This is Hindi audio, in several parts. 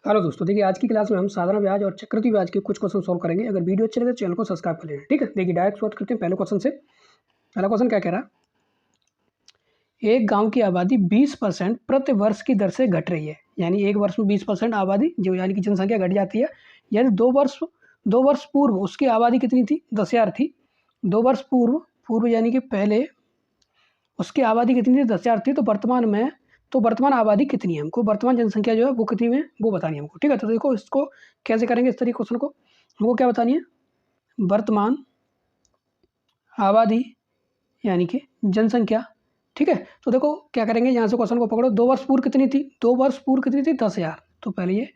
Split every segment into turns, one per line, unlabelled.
हेलो दोस्तों, देखिए आज की क्लास में हम साधारण ब्याज और चक्रवृद्धि ब्याज के कुछ क्वेश्चन सॉल्व करेंगे। अगर वीडियो अच्छी लगे तो चैनल को सब्सक्राइब कर लेना, ठीक है। देखिए डायरेक्ट शुरुआत करते हैं पहले क्वेश्चन से। पहला क्वेश्चन क्या कह रहा है, एक गांव की आबादी 20% प्रति वर्ष की दर से घट रही है। यानी एक वर्ष में 20% आबादी जो यानी कि जनसंख्या घट जाती है। यानी दो वर्ष पूर्व उसकी आबादी कितनी थी, 10,000 थी। 2 वर्ष पूर्व यानी कि पहले उसकी आबादी कितनी थी, 10,000 थी। तो वर्तमान आबादी कितनी है, हमको वर्तमान जनसंख्या जो है वो कितनी है वो बतानी है हमको, ठीक है। तो देखो इसको कैसे करेंगे, इस तरीके क्वेश्चन को हमको क्या बतानी है, वर्तमान आबादी यानी कि जनसंख्या, ठीक है। तो देखो क्या करेंगे, यहाँ से क्वेश्चन को पकड़ो। 2 वर्ष पूर्व कितनी थी, 2 वर्ष पूर्व कितनी थी, 10,000। तो पहले ये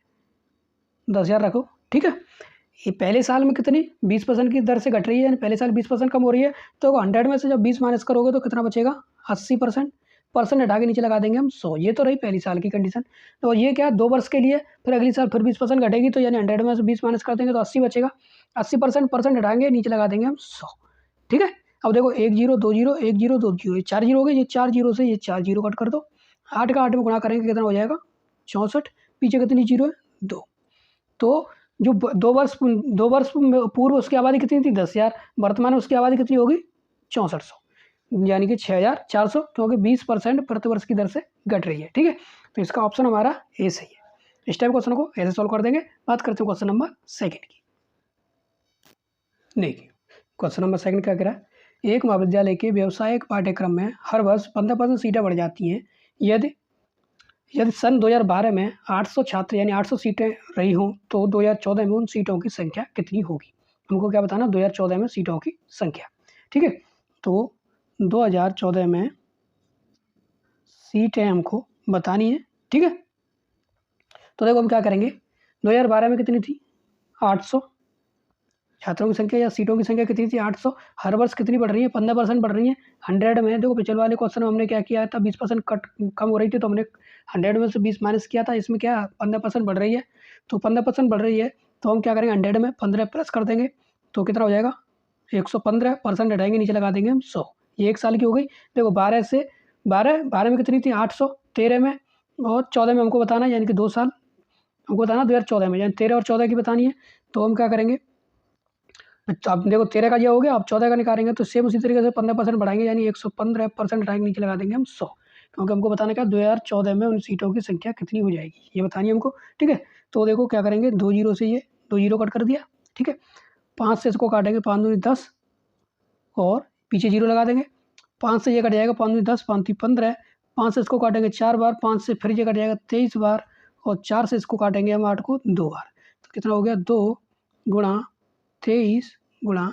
10,000 रखो, ठीक है। ये पहले साल में कितनी 20% की दर से घट रही है, यानी पहले साल 20% कम हो रही है। तो 100 में से जब 20 माइनस करोगे तो कितना बचेगा, 80%। परसेंट हटा के नीचे लगा देंगे हम 100। ये तो रही पहली साल की कंडीशन। तो ये क्या 2 वर्ष के लिए, फिर अगली साल फिर 20% घटेगी, तो यानी 100 में से 20 माइनस कर देंगे तो 80 बचेगा। 80% परसेंट हटाएंगे, नीचे लगा देंगे हम 100, ठीक है। अब देखो 1 0 2 0 1 0 2 0, ये 4 जीरो हो गए। ये 4 जीरो से ये 4 जीरो कट कर दो। 8 का 8 में गुणा करेंगे कितना हो जाएगा, 64। पीछे कितनी जीरो है, 2। तो जो 2 वर्ष पूर्व उसकी आबादी कितनी थी, 10,000। वर्तमान में उसकी आबादी कितनी होगी, 6400, यानी कि 6,400, क्योंकि 20% प्रति वर्ष की दर से घट रही है, ठीक है। तो इसका ऑप्शन हमारा ए सही है। इस टाइप क्वेश्चन को ऐसे सॉल्व कर देंगे। बात करते हैं क्वेश्चन नंबर सेकंड की। देखिए क्वेश्चन नंबर सेकंड क्या कह रहा है, एक महाविद्यालय के व्यावसायिक पाठ्यक्रम में हर वर्ष 15% सीटें बढ़ जाती हैं। यदि सन 2012 में 800 छात्र यानी 800 सीटें रही हों तो 2014 में उन सीटों की संख्या कितनी होगी। हमको क्या बताना, 2014 में सीटों की संख्या, ठीक है। तो 2014 में सीटें हमको बतानी है, ठीक है। तो देखो हम क्या करेंगे, 2012 में कितनी थी, 800 छात्रों की संख्या या सीटों की संख्या कितनी थी, 800। हर वर्ष कितनी बढ़ रही है, 15% बढ़ रही है। 100 में देखो पिछले वाले क्वेश्चन में हमने क्या किया था, 20% कट कम हो रही थी, तो हमने 100 में से 20 माइनस किया था। इसमें क्या 15% बढ़ रही है, तो 15% बढ़ रही है तो हम क्या करेंगे, 100 में 15 प्लस कर देंगे तो कितना हो जाएगा, 115। परसेंट हटाएंगे, नीचे लगा देंगे हम 100। ये एक साल की हो गई। देखो 12 में कितनी थी, 800। 13 में और 14 में हमको बताना है, यानी कि 2 साल हमको बताना 2014 में, यानी 13 और 14 की बतानी है। तो हम क्या करेंगे, अच्छा अब देखो 13 का ये हो गया, अब 14 का निकालेंगे तो सेम उसी तरीके से 15% बढ़ाएंगे, यानी 115% हटाएंगे, नीचे लगा देंगे हम 100। क्योंकि हमको बताना क्या, 2014 में उन सीटों की संख्या कितनी हो जाएगी, ये बतानी है हमको, ठीक है। तो देखो क्या करेंगे, 2 जीरो से ये 2 जीरो कट कर दिया, ठीक है। 5 से इसको काटेंगे, 5 दूनी 10 और पीछे जीरो लगा देंगे। 5 से ये कट जाएगा, 5 दूनी 10, 5 3 15। 5 से इसको काटेंगे 4 बार, 5 से फिर ये कट जाएगा 23 बार, और 4 से इसको काटेंगे हम 8 को 2 बार। तो कितना हो गया, 2 गुणा 23 गुणा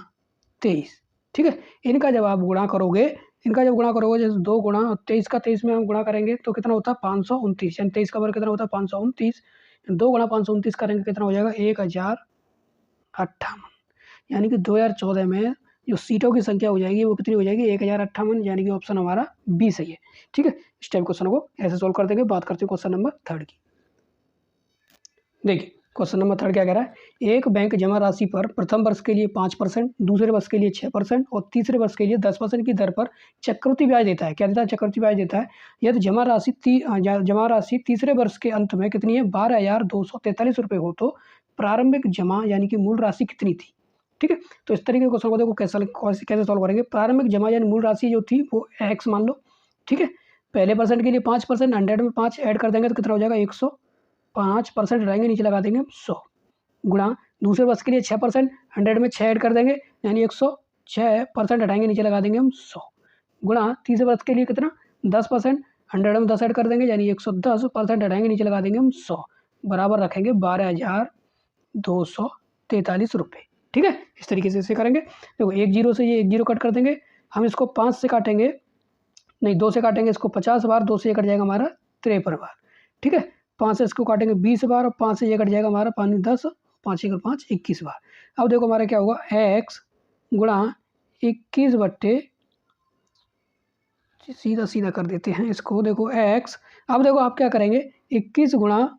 23, ठीक है। इनका जब आप गुणा करोगे, जैसे 2 गुणा 23 का 23 में हम गुणा करेंगे तो कितना होता है, 529। यानी 23 का वर्ग कितना होता है, 529। 2 गुणा 529 करेंगे कितना हो जाएगा, 1058। यानी कि 2014 में जो सीटों की संख्या हो जाएगी वो कितनी हो जाएगी, 1058। यानी कि ऑप्शन हमारा बी सही है, ठीक है। इस टाइप क्वेश्चन को ऐसे सोल्व कर देंगे। बात करते हैं क्वेश्चन नंबर थर्ड की। देखिए क्वेश्चन नंबर थर्ड क्या कह रहा है, एक बैंक जमा राशि पर प्रथम वर्ष के लिए 5%, दूसरे वर्ष के लिए 6% और तीसरे वर्ष के लिए 10% की दर पर चक्रवृद्धि ब्याज देता है। क्या देता है, चक्रवृद्धि ब्याज देता है। यदि जमा राशि तीसरे वर्ष के अंत में कितनी है, 12,243 रुपये हो तो प्रारंभिक जमा यानी कि मूल राशि कितनी थी, ठीक है। तो इस तरीके के क्वेश्चन को देखो कैसे सॉल्व करेंगे। प्रारंभिक जमा यानी मूल राशि जो थी वो एक्स मान लो, ठीक है। पहले परसेंट के लिए 5%, 100 में 5 ऐड कर देंगे तो कितना हो जाएगा, 105% रहेंगे, नीचे लगा देंगे 100 गुणा दूसरे वर्ष के लिए 6%, 100 में 6 ऐड कर देंगे यानी 106% हटाएंगे, नीचे लगा देंगे हम 100 गुणा तीसरे वर्ष के लिए कितना 10%, 100 में 10 ऐड कर देंगे यानी 110% हटाएंगे, नीचे लगा देंगे हम 100 बराबर रखेंगे 12,243 रुपये, ठीक है। इस तरीके से इसे करेंगे। देखो 1 जीरो से ये 1 जीरो कट कर देंगे। हम इसको 5 से काटेंगे, नहीं 2 से काटेंगे इसको 50 बार, 2 से ये कट जाएगा हमारा 53 बार, ठीक है। 5 से इसको काटेंगे 20 बार और 5 से ये कट जाएगा हमारा 5 10, 5 एक 5 21 बार। अब देखो हमारा क्या होगा, x गुणा 21 बट्टे, सीधा सीधा कर देते हैं इसको, देखो x। अब देखो आप क्या करेंगे, 21 गुणा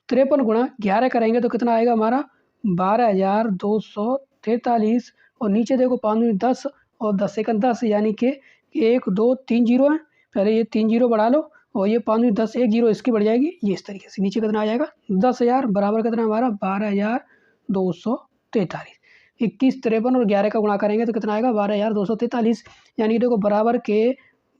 53 गुणा 11 करेंगे तो कितना आएगा हमारा, 12,243। और नीचे देखो 5 10 और 10 एक 10, यानी कि 1 2 3 जीरो है। पहले ये 3 जीरो बढ़ा लो और ये 5 10 एक जीरो इसकी बढ़ जाएगी ये इस तरीके से। नीचे कितना आ जाएगा 10,000 बराबर कितना हमारा 12,243। 21 53 और 11 का गुणा करेंगे तो कितना आएगा 12,243। यानी देखो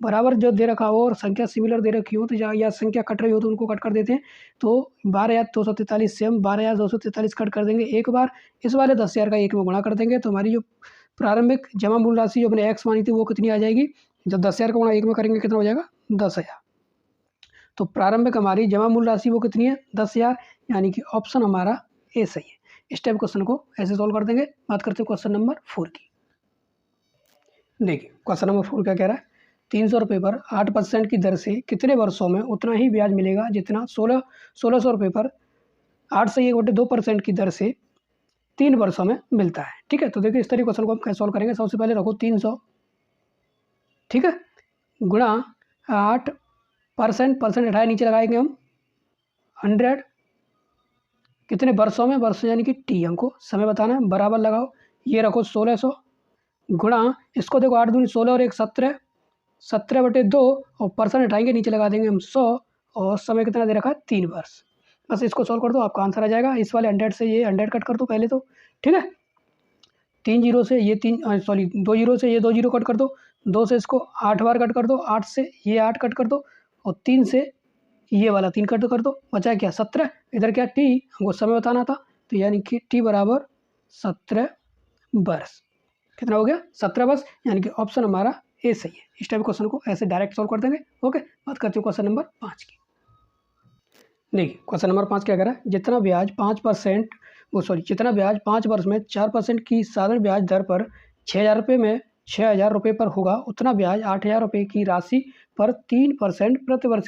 बराबर जो दे रखा हो और संख्या सिमिलर दे रखी हो तो या संख्या कट रही हो तो उनको कट कर देते हैं। तो 12,243 से हम 12,243 कट कर देंगे एक बार, इस वाले 10,000 का एक में गुणा कर देंगे तो हमारी जो प्रारंभिक जमा मूल राशि जो अपने एक्स मानी थी वो कितनी आ जाएगी। जब 10,000 का गुणा एक में करेंगे कितना हो जाएगा 10,000। तो प्रारंभिक हमारी जमा मूल राशि वो कितनी है 10,000, यानी कि ऑप्शन हमारा ए सही है। इस टाइप क्वेश्चन को ऐसे सॉल्व कर देंगे। बात करते हैं क्वेश्चन नंबर 4 की। देखिए क्वेश्चन नंबर 4 क्या कह रहा है, 300 रुपये पर 8% की दर से कितने वर्षों में उतना ही ब्याज मिलेगा जितना 1600 रुपये पर 8 से 1/2% की दर से 3 वर्षों में मिलता है। ठीक है, तो देखिए इस तरीके क्वेश्चन को हम कैसे सॉल्व करेंगे। सबसे पहले रखो 300, ठीक है, गुणा 8%, परसेंट हटाए नीचे लगाएंगे हम 100, कितने वर्षों में, वर्ष यानी कि टी हमको समय बताना है, बराबर लगाओ ये रखो 1600 गुणा इसको देखो 8 दूनी 16 और 1 17, 17/2 और परसेंट हटाएंगे नीचे लगा देंगे हम 100 और समय कितना दे रखा है 3 वर्ष। बस इसको सॉल्व कर दो आपका आंसर आ जाएगा। इस वाले 100 से ये 100 कट कर दो पहले तो, ठीक है, 3 जीरो से ये 2 जीरो से ये 2 जीरो कट कर दो, 2 से इसको 8 बार कट कर दो, 8 से ये 8 कट कर दो और 3 से ये वाला 3 कट कर दो, बचा क्या 17। इधर क्या टी हमको समय बताना था तो यानी कि टी बराबर 17 वर्ष। कितना हो गया 17 वर्ष, यानी कि ऑप्शन हमारा ए सही है। इस टाइप क्वेश्चन को ऐसे डायरेक्ट सॉल्व कर देंगे। ओके, बात करते हैं क्वेश्चन नंबर 5 की। देखिए क्वेश्चन नंबर 5 क्या कह रहा है, जितना ब्याज 5 वर्ष में 4% की साधारण ब्याज दर पर 6,000 रुपये पर होगा उतना ब्याज 8,000 रुपये की राशि पर 3% प्रति वर्ष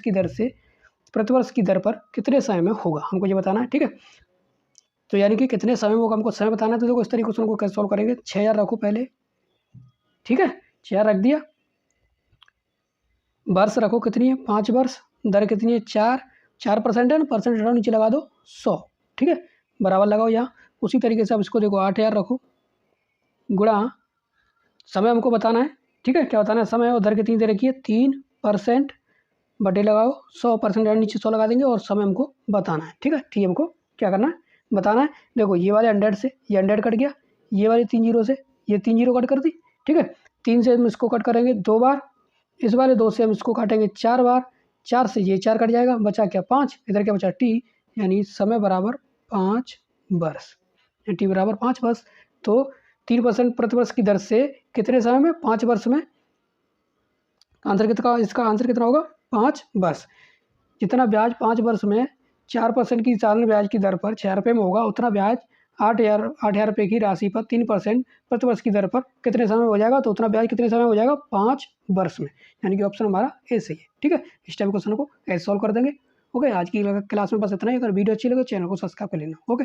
की दर पर कितने समय में होगा, हमको ये बताना है। ठीक है, तो यानी कि कितने समय में होगा हमको समय बताना है। तो देखो इस तरीके क्वेश्चन को कैसे सॉल्व करेंगे। 6,000 रखो पहले, ठीक है, 6,000 रख दिया, वर्ष रखो कितनी है 5 वर्ष, दर कितनी है 4% है ना, परसेंट हटाओ नीचे लगा दो 100, ठीक है, बराबर लगाओ यहाँ। उसी तरीके से अब इसको देखो 8,000 रखो गुणा समय हमको बताना है, ठीक है, क्या बताना है समय और दर कितनी दे रखी है 3%, बटे लगाओ 100% नीचे 100 लगा देंगे और समय हमको बताना है। ठीक है, ठीक है, हमको क्या करना है बताना है। देखो ये वाले 100 से ये 100 कट गया, ये वाले 3 जीरो से ये 3 जीरो कट कर दी, ठीक है, 3 से हम इसको कट करेंगे 2 बार, इस वाले 2 से हम इसको काटेंगे 4 बार, 4 से ये 4 कट जाएगा, बचा क्या 5, इधर क्या बचा टी, यानी समय बराबर 5 वर्ष, टी बराबर 5 वर्ष। तो 3% प्रति वर्ष की दर से कितने समय में 5 वर्ष में, आंसर कितना, इसका आंसर कितना होगा 5 वर्ष। जितना ब्याज 5 वर्ष में 4% की साधारण ब्याज की दर पर 6,000 रुपये में होगा उतना ब्याज 8,000 रुपये की राशि पर 3% प्रति वर्ष की दर पर कितने समय में हो जाएगा, तो उतना ब्याज कितने समय में हो जाएगा 5 वर्ष में, यानी कि ऑप्शन हमारा ए सही है। ठीक है, इस टाइप क्वेश्चन को ऐसे सॉल्व कर देंगे। ओके, आज की क्लास में बस इतना ही। अगर वीडियो अच्छी लगे चैनल को सब्सक्राइब कर लेना। ओके।